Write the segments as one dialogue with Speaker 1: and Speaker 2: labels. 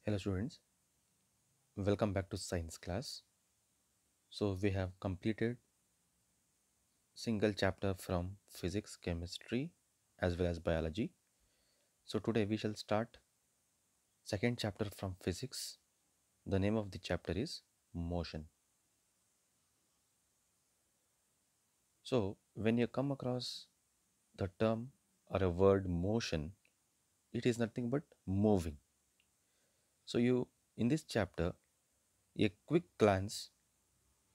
Speaker 1: Hello students, welcome back to science class. So we have completed single chapter from physics, chemistry as well as biology. So today we shall start second chapter from physics. The name of the chapter is motion. So when you come across the term or a word motion, it is nothing but moving. So you in this chapter a quick glance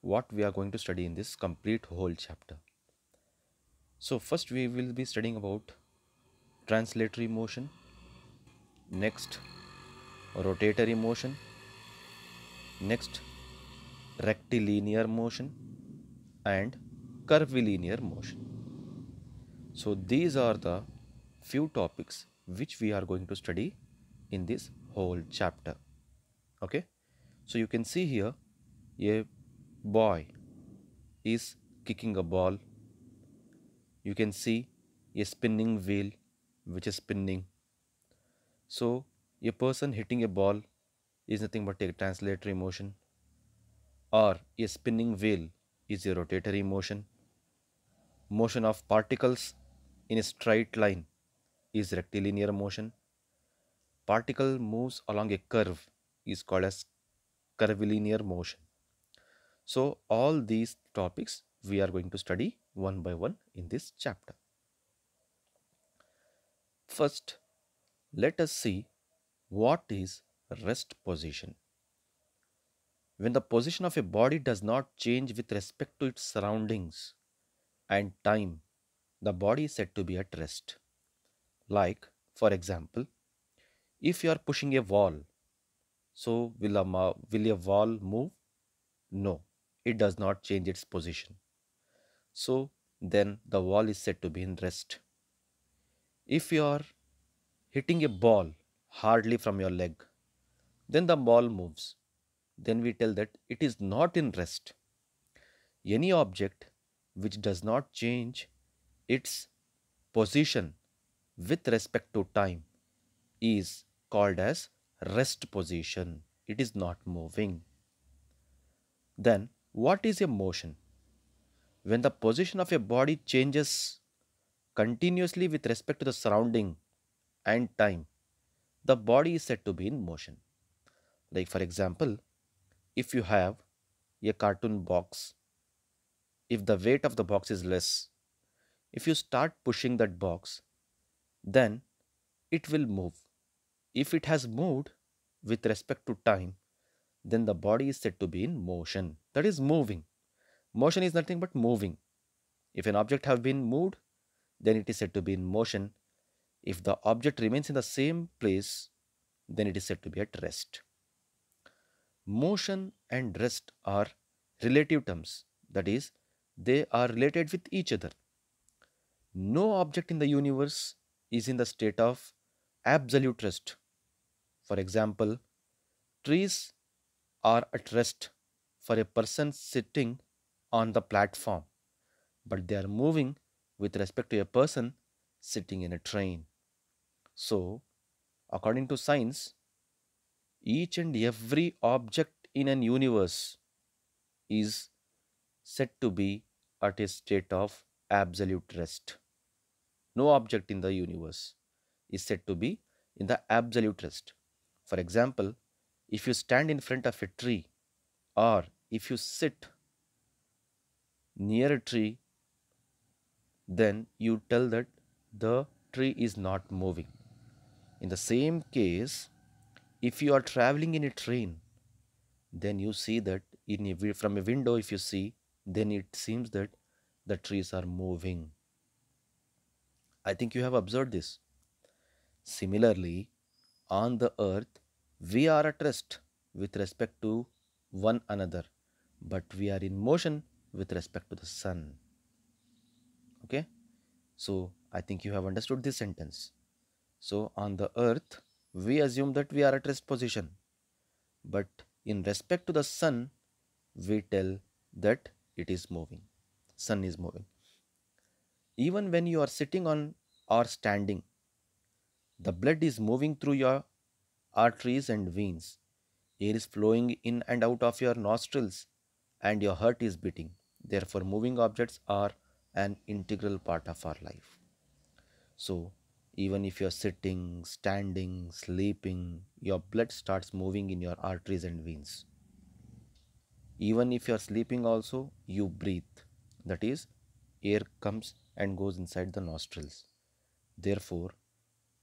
Speaker 1: what we are going to study in this complete whole chapter. So first we will be studying about translatory motion, next rotatory motion, next rectilinear motion and curvilinear motion. So these are the few topics which we are going to study in this whole chapter. Okay, so you can see here a boy is kicking a ball. You can see a spinning wheel which is spinning. So a person hitting a ball is nothing but a translatory motion, or a spinning wheel is a rotatory motion. Motion of particles in a straight line is rectilinear motion. Particle moves along a curve is called as curvilinear motion. So all these topics we are going to study one by one in this chapter. First, let us see what is rest position. When the position of a body does not change with respect to its surroundings and time, the body is said to be at rest. Like, for example, if you are pushing a wall, so will a wall move? No, it does not change its position. So then the wall is said to be in rest. If you are hitting a ball hardly from your leg, then the ball moves. Then we tell that it is not in rest. Any object which does not change its position with respect to time is called as rest position. It is not moving. Then, what is a motion? When the position of a body changes continuously with respect to the surrounding and time, the body is said to be in motion. Like, for example, if you have a cartoon box, if the weight of the box is less, if you start pushing that box, then it will move. If it has moved with respect to time, then the body is said to be in motion. That is moving. Motion is nothing but moving. If an object have been moved, then it is said to be in motion. If the object remains in the same place, then it is said to be at rest. Motion and rest are relative terms. That is, they are related with each other. No object in the universe is in the state of absolute rest. For example, trees are at rest for a person sitting on the platform, but they are moving with respect to a person sitting in a train. So, according to science, each and every object in an universe is said to be at a state of absolute rest. No object in the universe is said to be in the absolute rest. For example, if you stand in front of a tree or if you sit near a tree, then you tell that the tree is not moving. In the same case, if you are traveling in a train, then you see that from a window, if you see, then it seems that the trees are moving. I think you have observed this. Similarly, on the earth, we are at rest with respect to one another, but we are in motion with respect to the sun. Okay, so I think you have understood this sentence. So, on the earth, we assume that we are at rest position, but in respect to the sun, we tell that it is moving. Sun is moving. Even when you are sitting on or standing, the blood is moving through your arteries and veins. Air is flowing in and out of your nostrils and your heart is beating. Therefore, moving objects are an integral part of our life. So, even if you're sitting, standing, sleeping, your blood starts moving in your arteries and veins. Even if you're sleeping, also, you breathe. That is, air comes and goes inside the nostrils. Therefore,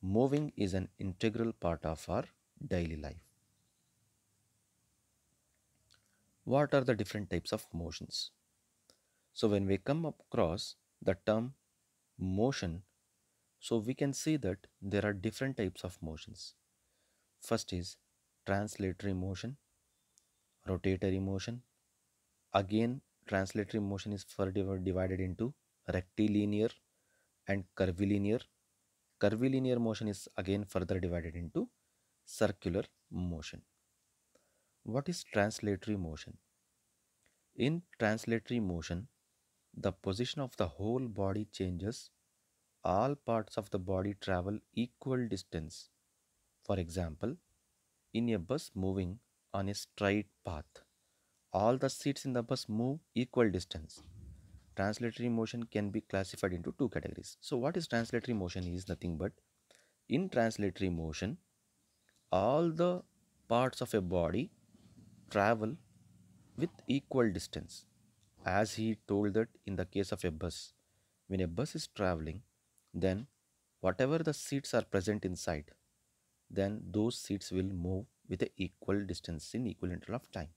Speaker 1: moving is an integral part of our daily life. What are the different types of motions? So, when we come across the term motion, so we can see that there are different types of motions. First is translatory motion, rotatory motion. Again, translatory motion is further divided into rectilinear and curvilinear. Curvilinear motion is again further divided into circular motion. What is translatory motion? In translatory motion, the position of the whole body changes. All parts of the body travel equal distance. For example, in a bus moving on a straight path, all the seats in the bus move equal distance. Translatory motion can be classified into two categories. So, what is translatory motion is nothing but in translatory motion, all the parts of a body travel with equal distance. As he told that in the case of a bus, when a bus is traveling, then whatever the seats are present inside, then those seats will move with a equal distance in equal interval of time.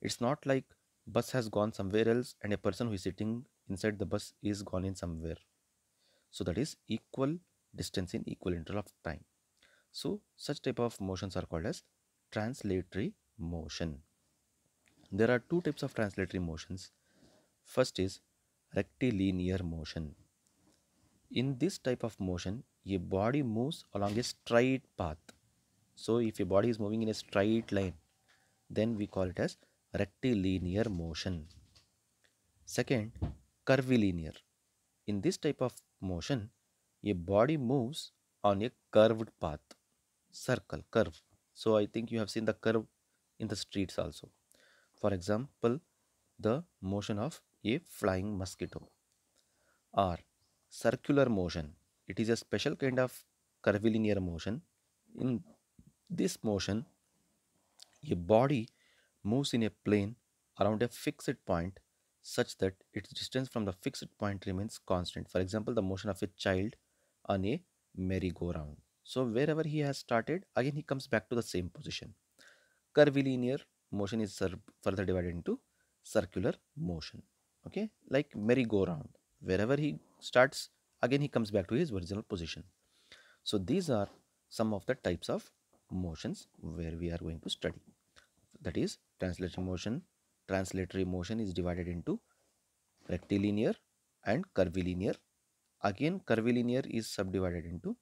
Speaker 1: It's not like bus has gone somewhere else and a person who is sitting inside the bus is gone in somewhere. So that is equal distance in equal interval of time. So such type of motions are called as translatory motion. There are two types of translatory motions. First is rectilinear motion. In this type of motion, a body moves along a straight path. So if a body is moving in a straight line, then we call it as rectilinear motion. Second, curvilinear. In this type of motion, a body moves on a curved path, circle, curve. So I think you have seen the curve in the streets also. For example, the motion of a flying mosquito or circular motion. It is a special kind of curvilinear motion. In this motion, a body moves in a plane around a fixed point such that its distance from the fixed point remains constant. For example, the motion of a child on a merry-go-round. So wherever he has started, again he comes back to the same position. Curvilinear motion is further divided into circular motion. Okay, like merry-go-round. Wherever he starts, again he comes back to his original position. So these are some of the types of motions where we are going to study. That is translatory motion. Translatory motion is divided into rectilinear and curvilinear. Again, curvilinear is subdivided into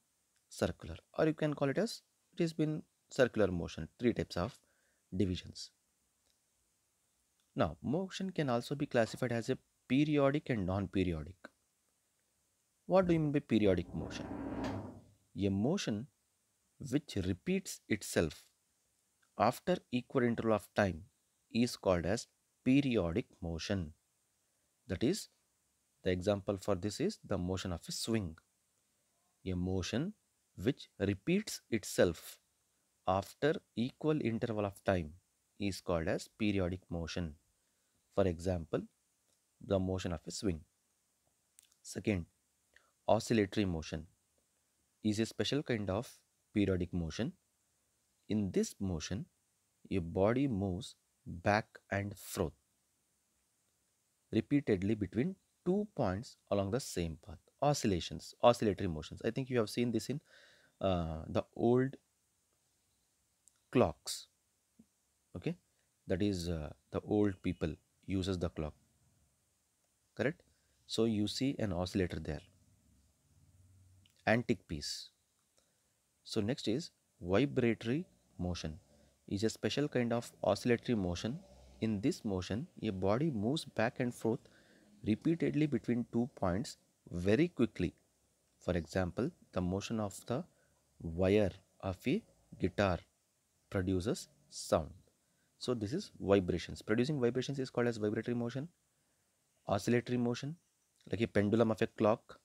Speaker 1: circular, or you can call it as it has been circular motion. Three types of divisions. Now, motion can also be classified as a periodic and non-periodic. What do you mean by periodic motion? A motion which repeats itself after equal interval of time is called as periodic motion. That is, the example for this is the motion of a swing. A motion which repeats itself after equal interval of time is called as periodic motion. For example, the motion of a swing. Second, oscillatory motion is a special kind of periodic motion. In this motion, a body moves back and forth repeatedly between two points along the same path. Oscillations, oscillatory motions. I think you have seen this in the old clocks. Okay, that is the old people uses the clock. Correct. So you see an oscillator there. Antique piece. So next is vibratory motion. Is a special kind of oscillatory motion. In this motion, a body moves back and forth repeatedly between two points very quickly. For example, the motion of the wire of a guitar produces sound. So this is vibrations. Producing vibrations is called as vibratory motion, oscillatory motion, like a pendulum of a clock.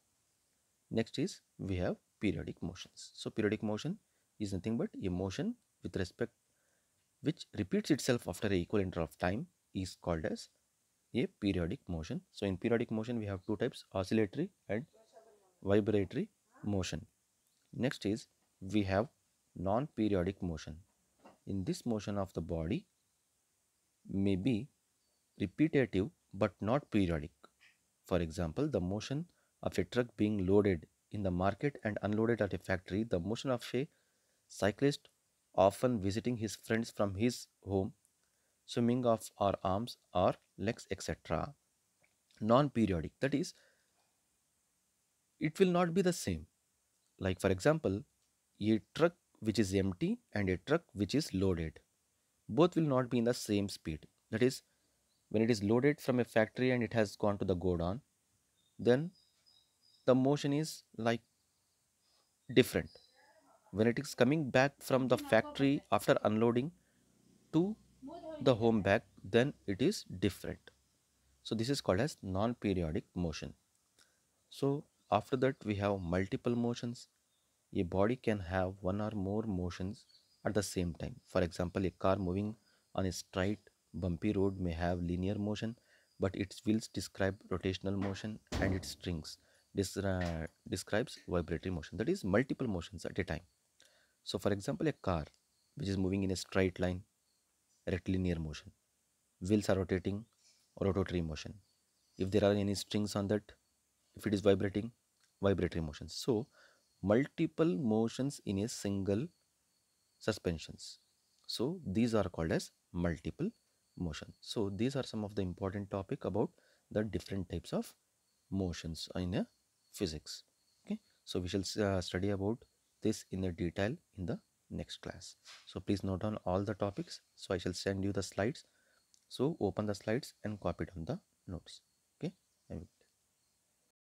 Speaker 1: Next is we have periodic motions. So periodic motion is nothing but a motion with respect which repeats itself after a equal interval of time is called as a periodic motion. So in periodic motion we have two types, oscillatory and vibratory motion. Next is we have non-periodic motion. In this motion of the body may be repetitive but not periodic. For example, the motion of a truck being loaded in the market and unloaded at a factory, the motion of a cyclist often visiting his friends from his home, swimming of our arms or legs, etc. Non periodic, that is, it will not be the same. Like, for example, a truck which is empty and a truck which is loaded, both will not be in the same speed. That is, when it is loaded from a factory and it has gone to the godown, then the motion is like different. When it is coming back from the factory after unloading to the home back, then it is different. So this is called as non-periodic motion. So after that we have multiple motions. A body can have one or more motions at the same time. For example, a car moving on a straight bumpy road may have linear motion, but its wheels describe rotational motion and its strings describes vibratory motion. That is multiple motions at a time. So for example, a car which is moving in a straight line, rectilinear motion. Wheels are rotating, rotatory motion. If there are any strings on that, if it is vibrating, vibratory motions. So multiple motions in a single suspensions. So these are called as multiple motion. So these are some of the important topic about the different types of motions in a physics. Okay, so we shall study about this in a detail in the next class. So please note down all the topics. So I shall send you the slides. So open the slides and copy down the notes.